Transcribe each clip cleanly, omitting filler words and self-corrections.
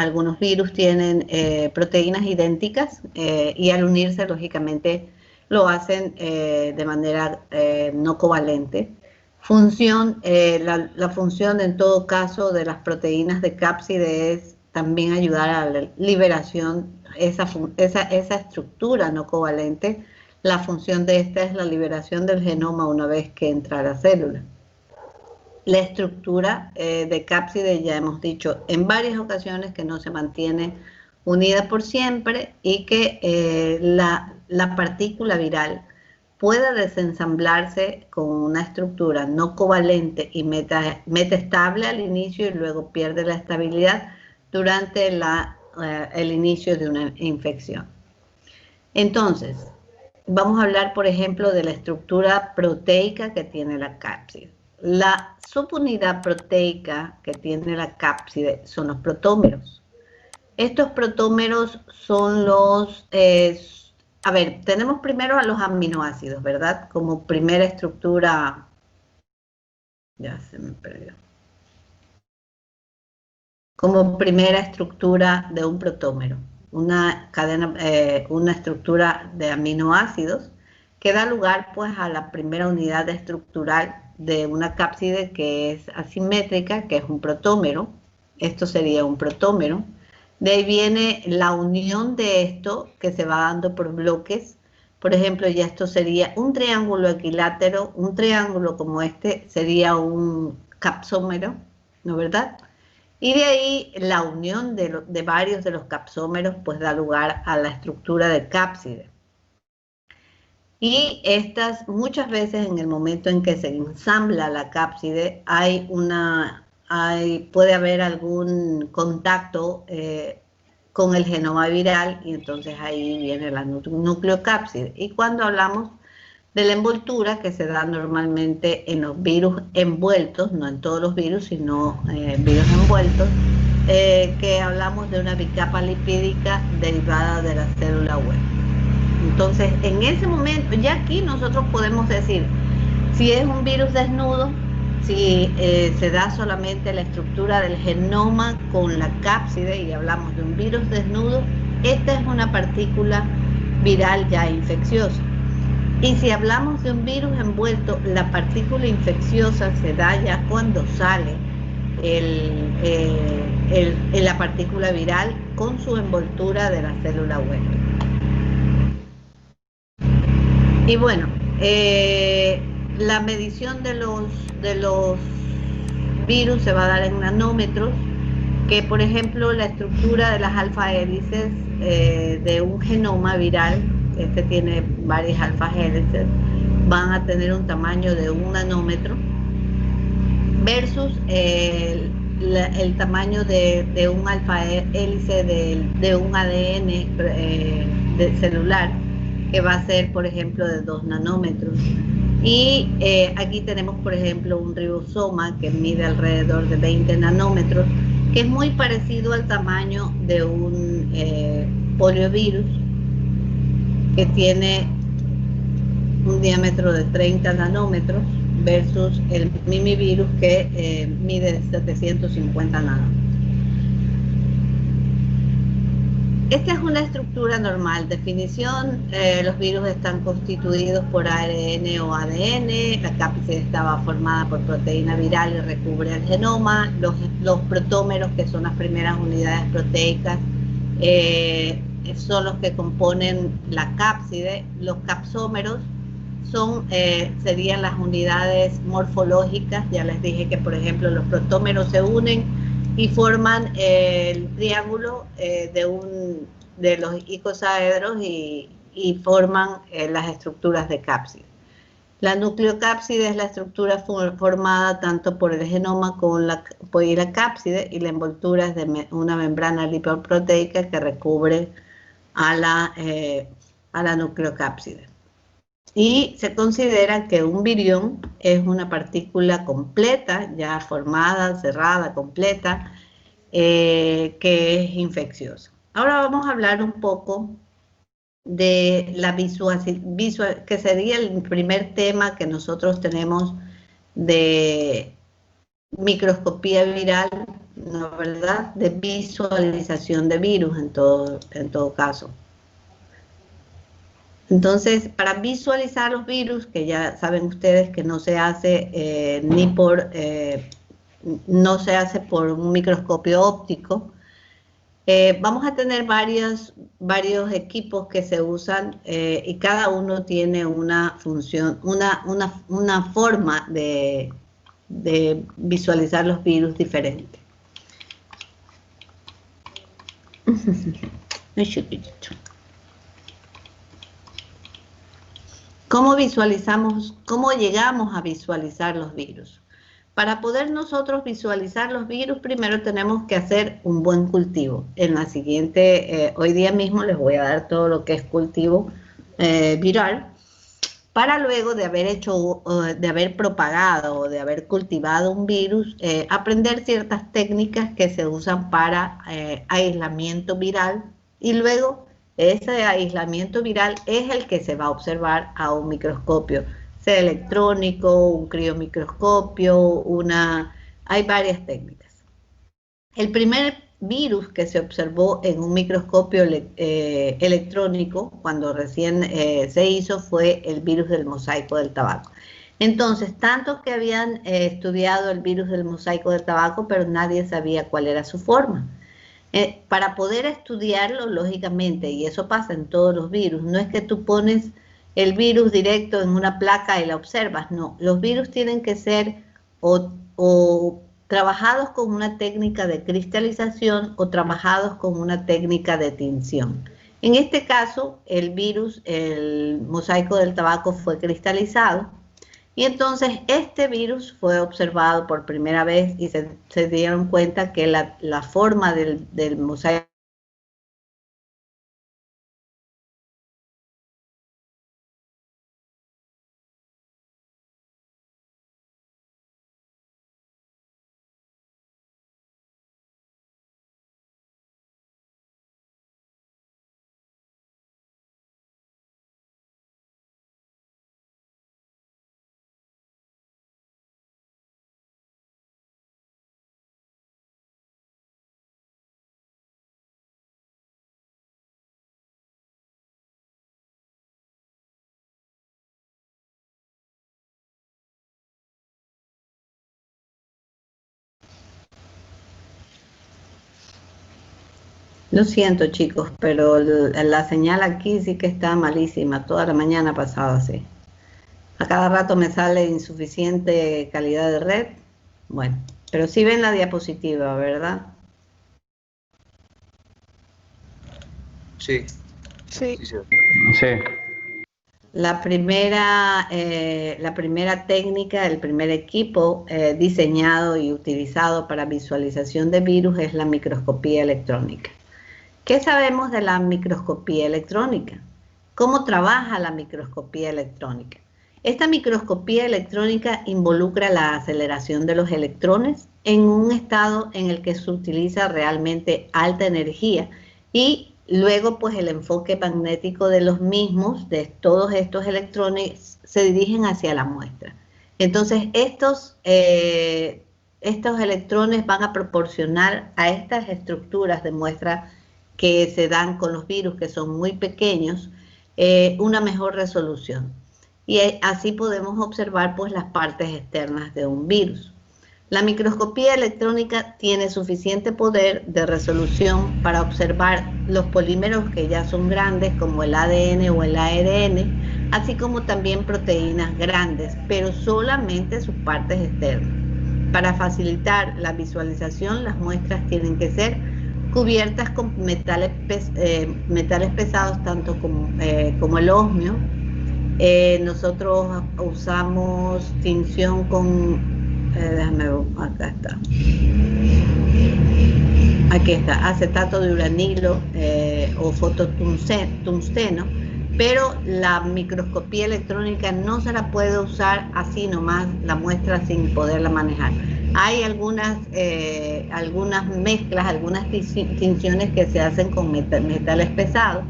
algunos virus tienen proteínas idénticas y al unirse, lógicamente, lo hacen de manera no covalente. La función en todo caso de las proteínas de cápside es también ayudar a la liberación, esa estructura no covalente. La función de esta es la liberación del genoma una vez que entra a la célula. La estructura de cápside ya hemos dicho en varias ocasiones que no se mantiene unida por siempre y que la partícula viral puede desensamblarse con una estructura no covalente y metaestable al inicio y luego pierde la estabilidad durante el inicio de una infección. Entonces, vamos a hablar, por ejemplo, de la estructura proteica que tiene la cápside. La subunidad proteica que tiene la cápside son los protómeros. Estos protómeros son los... a ver, tenemos primero a los aminoácidos, ¿verdad? Como primera estructura... Ya se me perdió. Como primera estructura de un protómero. Una estructura de aminoácidos que da lugar pues a la primera unidad estructural de una cápside que es asimétrica, que es un protómero. Esto sería un protómero. De ahí viene la unión de esto que se va dando por bloques. Por ejemplo, ya esto sería un triángulo equilátero. Un triángulo como este sería un capsómero, ¿no es verdad? Y de ahí la unión de varios de los capsómeros pues da lugar a la estructura de cápside. Y estas muchas veces en el momento en que se ensambla la cápside puede haber algún contacto con el genoma viral y entonces ahí viene la nucleocápside. Y cuando hablamos de la envoltura que se da normalmente en los virus envueltos, no en todos los virus, sino virus envueltos, que hablamos de una bicapa lipídica derivada de la célula huevo. Entonces, en ese momento, ya aquí nosotros podemos decir si es un virus desnudo, si se da solamente la estructura del genoma con la cápside y hablamos de un virus desnudo, esta es una partícula viral ya infecciosa. Y si hablamos de un virus envuelto, la partícula infecciosa se da ya cuando sale la partícula viral con su envoltura de la célula huésped. Y bueno, la medición de los virus se va a dar en nanómetros, que por ejemplo la estructura de las alfa hélices de un genoma viral, este tiene varias alfa hélices, van a tener un tamaño de 1 nanómetro versus el tamaño de un alfa hélice de un ADN celular, que va a ser, por ejemplo, de 2 nanómetros. Y aquí tenemos, por ejemplo, un ribosoma que mide alrededor de 20 nanómetros, que es muy parecido al tamaño de un poliovirus, que tiene un diámetro de 30 nanómetros versus el mimivirus que mide 750 nanómetros. Esta es una estructura normal. Definición, los virus están constituidos por ARN o ADN, la cápside estaba formada por proteína viral y recubre el genoma, los protómeros, que son las primeras unidades proteicas, son los que componen la cápside. Los capsómeros serían las unidades morfológicas. Ya les dije que, por ejemplo, los protómeros se unen y forman el triángulo de los icosaedros y forman las estructuras de cápside. La nucleocápside es la estructura formada tanto por el genoma como la cápside, y la envoltura es de una membrana lipoproteica que recubre a la nucleocápside. Y se considera que un virión es una partícula completa, ya formada, cerrada, completa, que es infecciosa. Ahora vamos a hablar un poco de la que sería el primer tema que nosotros tenemos de microscopía viral, ¿no, verdad? De visualización de virus en todo caso. Entonces, para visualizar los virus, que ya saben ustedes que no se hace no se hace por un microscopio óptico, vamos a tener varios equipos que se usan y cada uno tiene una función, una forma de visualizar los virus diferente. ¿Cómo llegamos a visualizar los virus? Para poder nosotros visualizar los virus, primero tenemos que hacer un buen cultivo. En la siguiente, hoy día mismo les voy a dar todo lo que es cultivo viral, para luego de haber propagado o de haber cultivado un virus, aprender ciertas técnicas que se usan para aislamiento viral, y luego ese aislamiento viral es el que se va a observar a un microscopio, sea electrónico, un criomicroscopio, hay varias técnicas. El primer virus que se observó en un microscopio electrónico, cuando recién se hizo, fue el virus del mosaico del tabaco. Entonces, tanto que habían estudiado el virus del mosaico del tabaco, pero nadie sabía cuál era su forma. Para poder estudiarlo, lógicamente, y eso pasa en todos los virus, no es que tú pones el virus directo en una placa y la observas, no. Los virus tienen que ser o trabajados con una técnica de cristalización o trabajados con una técnica de tinción. En este caso, el virus, el mosaico del tabaco, fue cristalizado, y entonces este virus fue observado por primera vez y se dieron cuenta que la forma del mosaico Lo siento, chicos, pero la señal aquí sí que está malísima. Toda la mañana pasada, sí. A cada rato me sale insuficiente calidad de red. Bueno, pero sí ven la diapositiva, ¿verdad? Sí. Sí. Sí. La primera técnica, el primer equipo diseñado y utilizado para visualización de virus es la microscopía electrónica. ¿Qué sabemos de la microscopía electrónica? ¿Cómo trabaja la microscopía electrónica? Esta microscopía electrónica involucra la aceleración de los electrones en un estado en el que se utiliza realmente alta energía, y luego pues el enfoque magnético de los mismos, de todos estos electrones, se dirigen hacia la muestra. Entonces estos electrones van a proporcionar a estas estructuras de muestra que se dan con los virus, que son muy pequeños, una mejor resolución. Y así podemos observar pues las partes externas de un virus. La microscopía electrónica tiene suficiente poder de resolución para observar los polímeros que ya son grandes, como el ADN o el ARN, así como también proteínas grandes, pero solamente sus partes externas. Para facilitar la visualización, las muestras tienen que ser cubiertas con metales pesados, tanto como el osmio. Nosotros usamos tinción con, déjame ver, acá está. Aquí está, acetato de uranilo o fototungsteno, pero la microscopía electrónica no se la puede usar así nomás, la muestra, sin poderla manejar. Hay algunas mezclas, algunas tinciones que se hacen con metales pesados,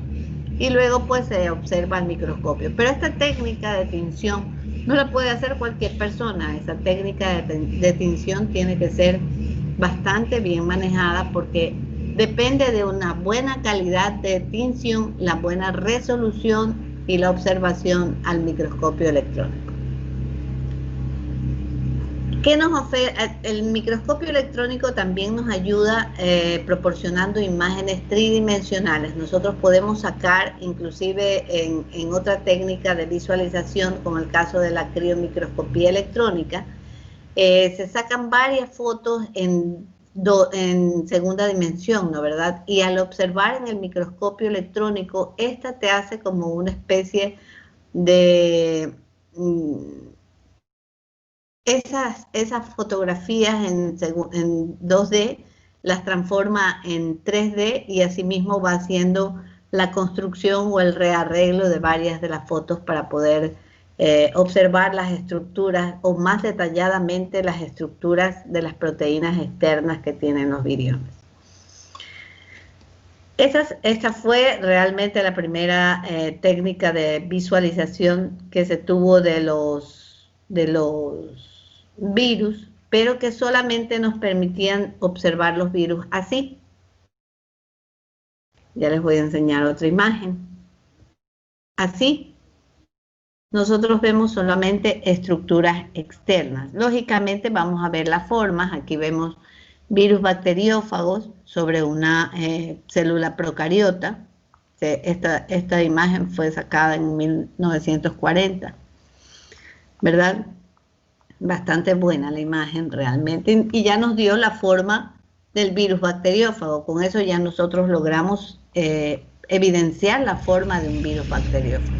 y luego pues se observa el microscopio. Pero esta técnica de tinción no la puede hacer cualquier persona. Esa técnica de tinción tiene que ser bastante bien manejada porque depende de una buena calidad de tinción, la buena resolución y la observación al microscopio electrónico. ¿Qué nos ofrece? El microscopio electrónico también nos ayuda proporcionando imágenes tridimensionales. Nosotros podemos sacar, inclusive en otra técnica de visualización, como el caso de la criomicroscopía electrónica, se sacan varias fotos en segunda dimensión, ¿no verdad? Y al observar en el microscopio electrónico, esta te hace como una especie de... Esas fotografías en 2D las transforma en 3D y asimismo va haciendo la construcción o el rearreglo de varias de las fotos para poder observar las estructuras o más detalladamente las estructuras de las proteínas externas que tienen los viriones. Esta fue realmente la primera técnica de visualización que se tuvo de los virus, pero que solamente nos permitían observar los virus así. Ya les voy a enseñar otra imagen. Así. Nosotros vemos solamente estructuras externas. Lógicamente vamos a ver las formas. Aquí vemos virus bacteriófagos sobre una célula procariota. Esta imagen fue sacada en 1940, ¿verdad? Bastante buena la imagen realmente, y ya nos dio la forma del virus bacteriófago. Con eso ya nosotros logramos evidenciar la forma de un virus bacteriófago.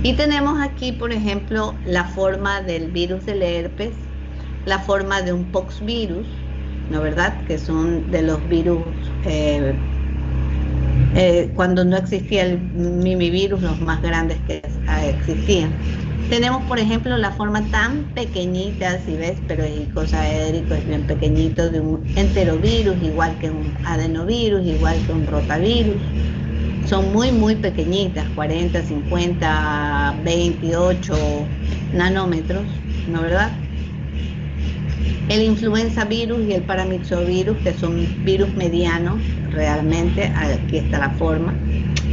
Y tenemos aquí, por ejemplo, la forma del virus del herpes, la forma de un poxvirus, ¿no verdad? Que son de los virus, cuando no existía el mimivirus, los más grandes que existían. Tenemos, por ejemplo, la forma tan pequeñita, si ves, pero es icosaédrico, es bien pequeñito, de un enterovirus, igual que un adenovirus, igual que un rotavirus. Son muy, muy pequeñitas, 40, 50, 28 nanómetros, ¿no verdad? El influenza virus y el paramyxovirus, que son virus medianos, realmente, aquí está la forma,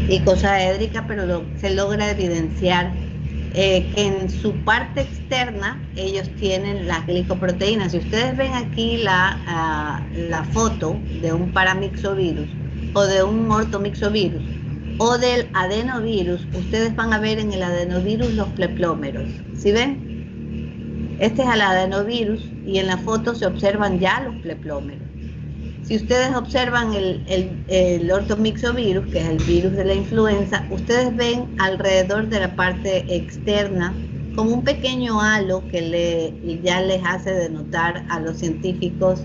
icosaédrica, pero se logra evidenciar que en su parte externa ellos tienen las glicoproteínas. Si ustedes ven aquí la foto de un paramyxovirus o de un ortomyxovirus o del adenovirus, ustedes van a ver en el adenovirus los pleplómeros. ¿Sí ven? Este es el adenovirus y en la foto se observan ya los pleplómeros. Si ustedes observan el ortomyxovirus, que es el virus de la influenza, ustedes ven alrededor de la parte externa como un pequeño halo que ya les hace denotar a los científicos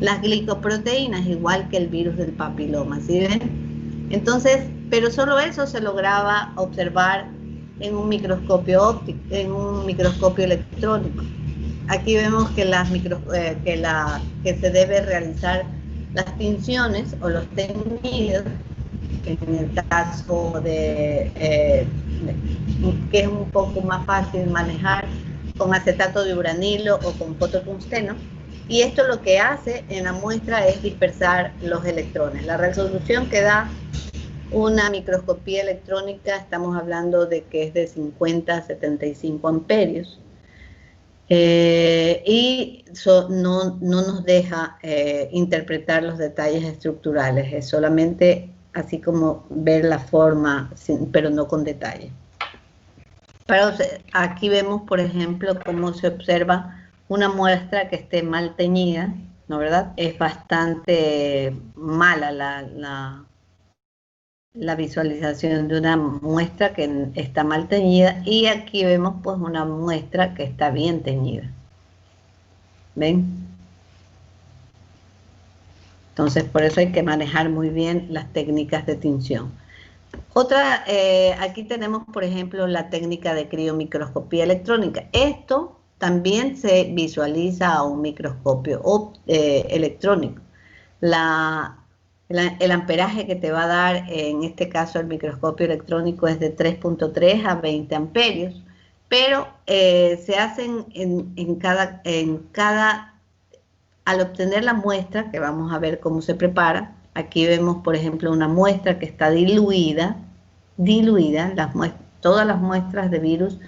las glicoproteínas, igual que el virus del papiloma, ¿sí ven? Entonces, pero solo eso se lograba observar en un microscopio óptico, en un microscopio electrónico. Aquí vemos que se debe realizar las tinciones o los teñidos, en el caso que es un poco más fácil manejar con acetato de uranilo o con fototungsteno, y esto lo que hace en la muestra es dispersar los electrones. La resolución que da una microscopía electrónica, estamos hablando de que es de 50 a 75 amperios. No nos deja interpretar los detalles estructurales, es solamente así como ver la forma, pero no con detalle. Pero aquí vemos, por ejemplo, cómo se observa una muestra que esté mal teñida, ¿no verdad? Es bastante mala la visualización de una muestra que está mal teñida, y aquí vemos pues una muestra que está bien teñida. ¿Ven? Entonces por eso hay que manejar muy bien las técnicas de tinción. Aquí tenemos por ejemplo la técnica de criomicroscopía electrónica. Esto también se visualiza a un microscopio electrónico. El amperaje que te va a dar, en este caso el microscopio electrónico, es de 3.3 a 20 amperios, pero se hacen en cada al obtener la muestra, que vamos a ver cómo se prepara, aquí vemos, por ejemplo, una muestra que está diluida, todas las muestras de virus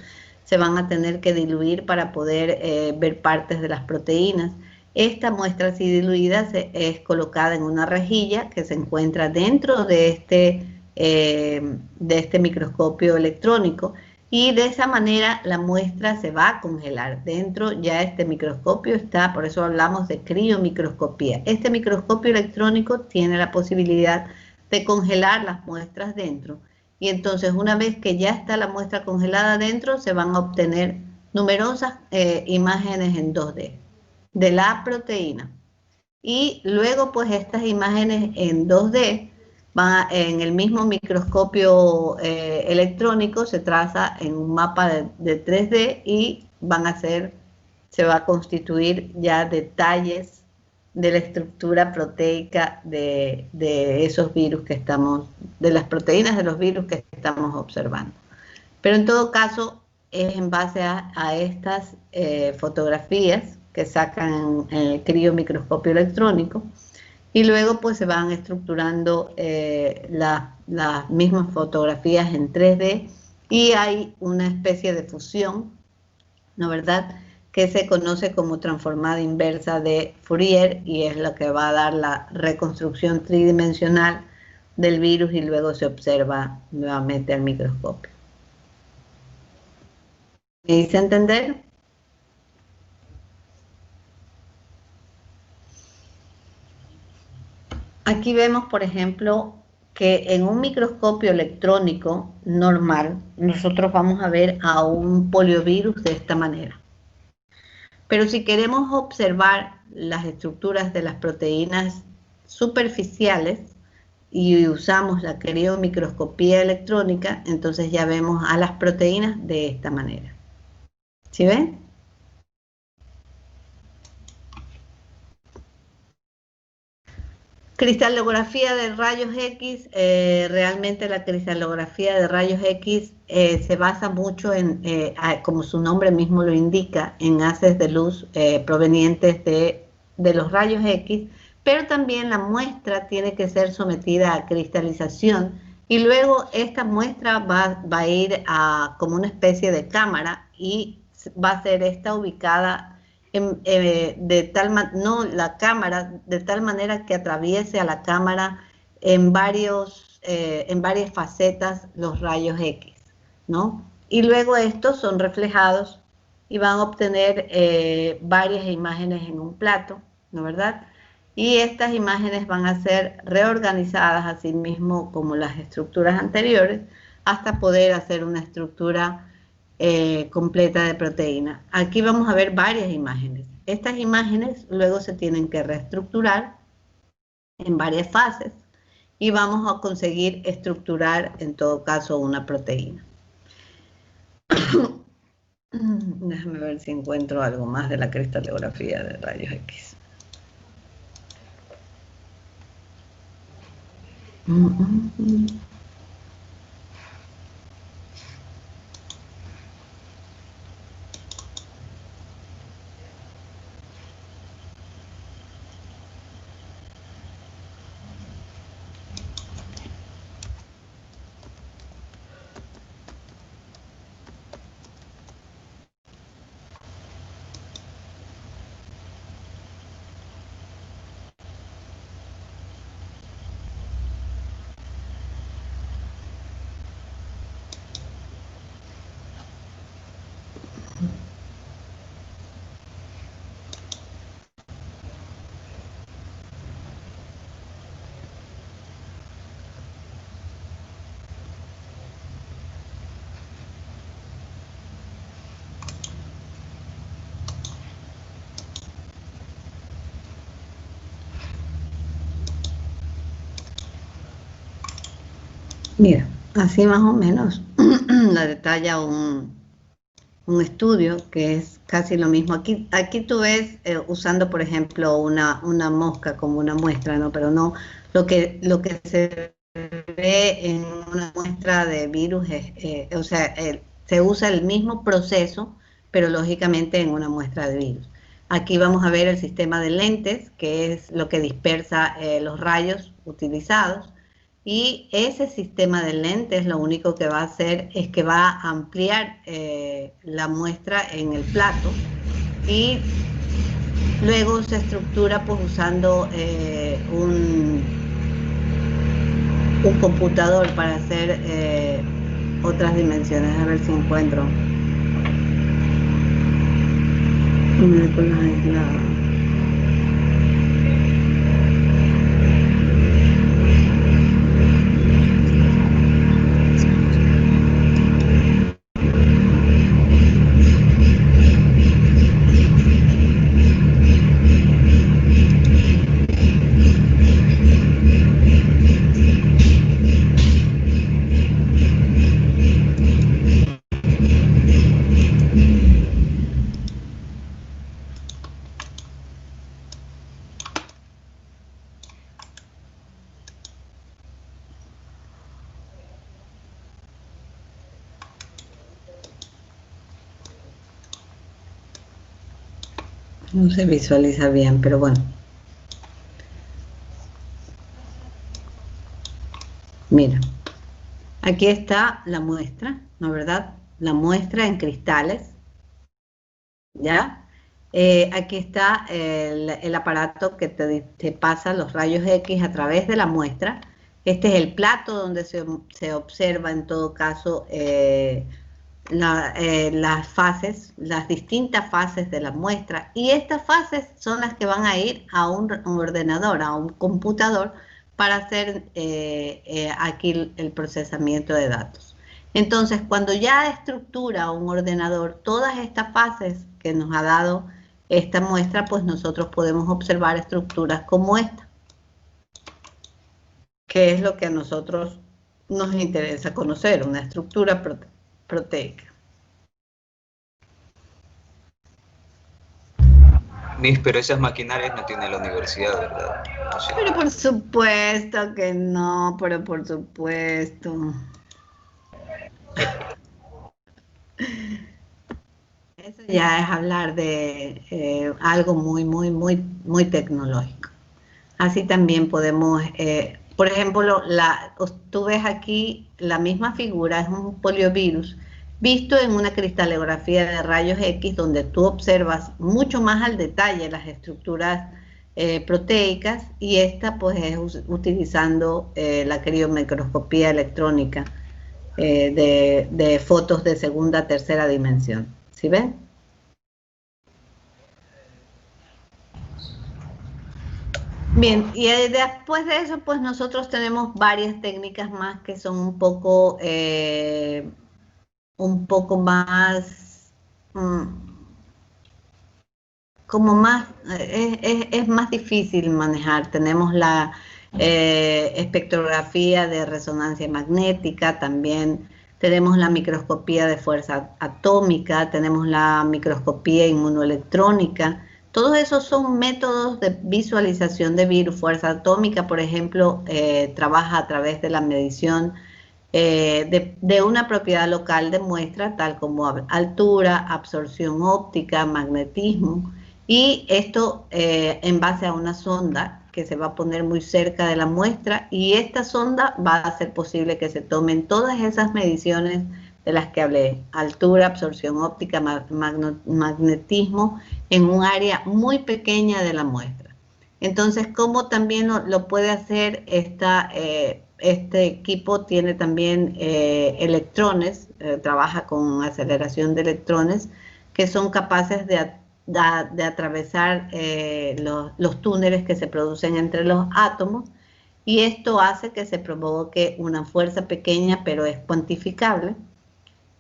se van a tener que diluir para poder ver partes de las proteínas. Esta muestra así diluida es colocada en una rejilla que se encuentra dentro de este microscopio electrónico, y de esa manera la muestra se va a congelar. Dentro ya este microscopio está, por eso hablamos de criomicroscopía. Este microscopio electrónico tiene la posibilidad de congelar las muestras dentro. Y entonces, una vez que ya está la muestra congelada dentro, se van a obtener numerosas imágenes en 2D de la proteína. Y luego, pues, estas imágenes en 2D van en el mismo microscopio electrónico, se traza en un mapa de 3D y se va a constituir ya detalles de la estructura proteica de esos virus que de las proteínas de los virus que estamos observando. Pero en todo caso, es en base a estas fotografías que sacan en el criomicroscopio electrónico, y luego pues se van estructurando las mismas fotografías en 3D, y hay una especie de fusión, ¿no verdad?, que se conoce como transformada inversa de Fourier, y es lo que va a dar la reconstrucción tridimensional del virus, y luego se observa nuevamente al microscopio. ¿Me hice entender? Aquí vemos, por ejemplo, que en un microscopio electrónico normal, nosotros vamos a ver a un poliovirus de esta manera. Pero si queremos observar las estructuras de las proteínas superficiales y usamos la criomicroscopía electrónica, entonces ya vemos a las proteínas de esta manera. ¿Sí ven? Cristalografía de rayos X. Realmente la cristalografía de rayos X se basa mucho en, como su nombre mismo lo indica, en haces de luz provenientes de los rayos X, pero también la muestra tiene que ser sometida a cristalización, y luego esta muestra va a ir como una especie de cámara, y va a ser esta ubicada la cámara, de tal manera que atraviese a la cámara en varias facetas los rayos X, ¿no? Y luego estos son reflejados y van a obtener varias imágenes en un plato, ¿no verdad? Y estas imágenes van a ser reorganizadas así mismo como las estructuras anteriores, hasta poder hacer una estructura completa de proteína. Aquí vamos a ver varias imágenes. Estas imágenes luego se tienen que reestructurar en varias fases, y vamos a conseguir estructurar en todo caso una proteína. Déjame ver si encuentro algo más de la cristalografía de rayos X. Mira, así más o menos la detalla un estudio que es casi lo mismo. Aquí tú ves usando, por ejemplo, una mosca como una muestra, ¿no? Pero no, lo que se ve en una muestra de virus o sea, se usa el mismo proceso, pero lógicamente en una muestra de virus. Aquí vamos a ver el sistema de lentes, que es lo que dispersa los rayos utilizados. Y ese sistema de lentes lo único que va a hacer es que va a ampliar la muestra en el plato y luego se estructura pues usando un computador para hacer otras dimensiones. A ver si encuentro. Moléculas aisladas. No se visualiza bien, pero bueno. Mira, aquí está la muestra, ¿no es verdad? La muestra en cristales, ¿ya? Aquí está el aparato que te pasa los rayos X a través de la muestra. Este es el plato donde se observa en todo caso las fases, las distintas fases de la muestra, y estas fases son las que van a ir a un ordenador, a un computador, para hacer aquí el procesamiento de datos. Entonces, cuando ya estructura un ordenador todas estas fases que nos ha dado esta muestra, pues nosotros podemos observar estructuras como esta, que es lo que a nosotros nos interesa conocer, una estructura proteica. Miss, pero esas maquinarias no tiene la universidad, ¿verdad? No sé. Pero por supuesto que no, pero por supuesto. Eso ya es hablar de algo muy tecnológico. Así también podemos, por ejemplo, tú ves aquí la misma figura, es un poliovirus, visto en una cristalografía de rayos X, donde tú observas mucho más al detalle las estructuras proteicas, y esta pues es utilizando la criomicroscopía electrónica de fotos de segunda, tercera dimensión. ¿Sí ven? Bien, y después de eso, pues nosotros tenemos varias técnicas más que son un poco más, como más, es más difícil manejar. Tenemos la espectrografía de resonancia magnética, también tenemos la microscopía de fuerza atómica, tenemos la microscopía inmunoelectrónica. Todos esos son métodos de visualización de virus. Fuerza atómica, por ejemplo, trabaja a través de la medición de una propiedad local de muestra, tal como altura, absorción óptica, magnetismo, y esto en base a una sonda que se va a poner muy cerca de la muestra, y esta sonda va a hacer posible que se tomen todas esas mediciones de las que hablé: altura, absorción óptica, magnetismo, en un área muy pequeña de la muestra. Entonces, ¿cómo también lo puede hacer este equipo? Tiene también electrones, trabaja con aceleración de electrones, que son capaces de atravesar los túneles que se producen entre los átomos, y esto hace que se provoque una fuerza pequeña, pero es cuantificable.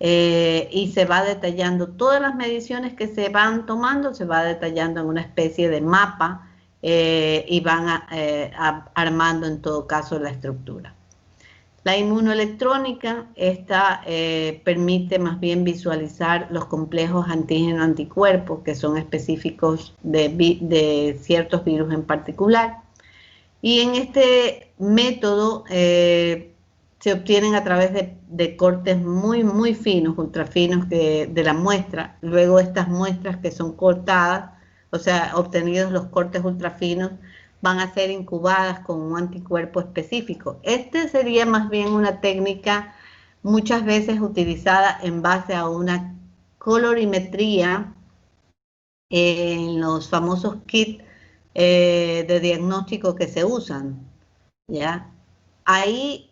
Y se va detallando todas las mediciones que se van tomando, se va detallando en una especie de mapa, y van armando en todo caso la estructura. La inmunoelectrónica, esta permite más bien visualizar los complejos antígeno-anticuerpos, que son específicos de ciertos virus en particular. Y en este método se obtienen a través de cortes muy finos, ultrafinos de la muestra. Luego estas muestras que son cortadas o sea, obtenidos los cortes ultrafinos, van a ser incubadas con un anticuerpo específico. Este sería más bien una técnica muchas veces utilizada en base a una colorimetría en los famosos kits de diagnóstico que se usan, ¿ya? Ahí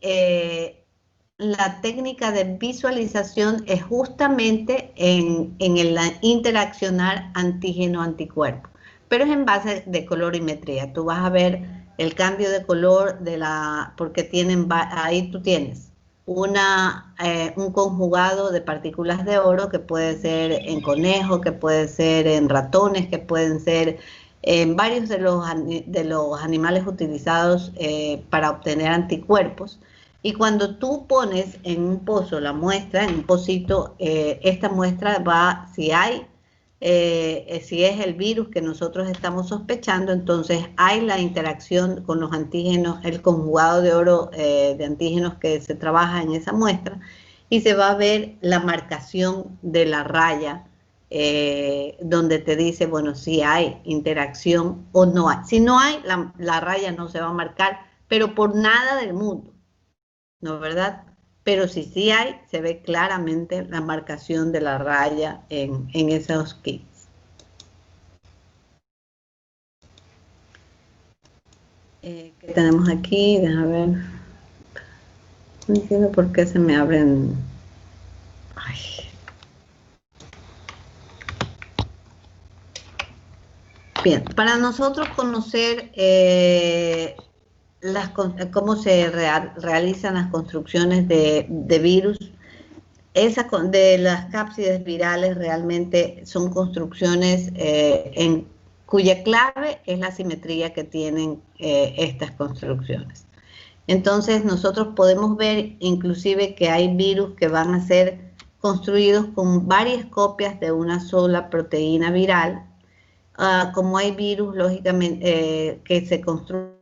la técnica de visualización es justamente en el interaccionar antígeno-anticuerpo, pero es en base de colorimetría. Tú vas a ver el cambio de color porque ahí tú tienes un conjugado de partículas de oro que puede ser en conejos, que puede ser en ratones, que pueden ser en varios de los animales utilizados para obtener anticuerpos. Y cuando tú pones en un pozo la muestra, en un pocito, esta muestra va, si es el virus que nosotros estamos sospechando, entonces hay la interacción con los antígenos, el conjugado de oro de antígenos que se trabaja en esa muestra, y se va a ver la marcación de la raya donde te dice, bueno, si hay interacción o no hay. Si no hay, la raya no se va a marcar, pero por nada del mundo, ¿no, verdad? Pero si sí hay, se ve claramente la marcación de la raya en esos kits. ¿Qué tenemos aquí? Déjame ver. No entiendo por qué se me abren. Ay. Bien, para nosotros conocer cómo se realizan las construcciones de virus, de las cápsides virales realmente son construcciones cuya clave es la simetría que tienen estas construcciones. Entonces nosotros podemos ver inclusive que hay virus que van a ser construidos con varias copias de una sola proteína viral, como hay virus lógicamente que se construyen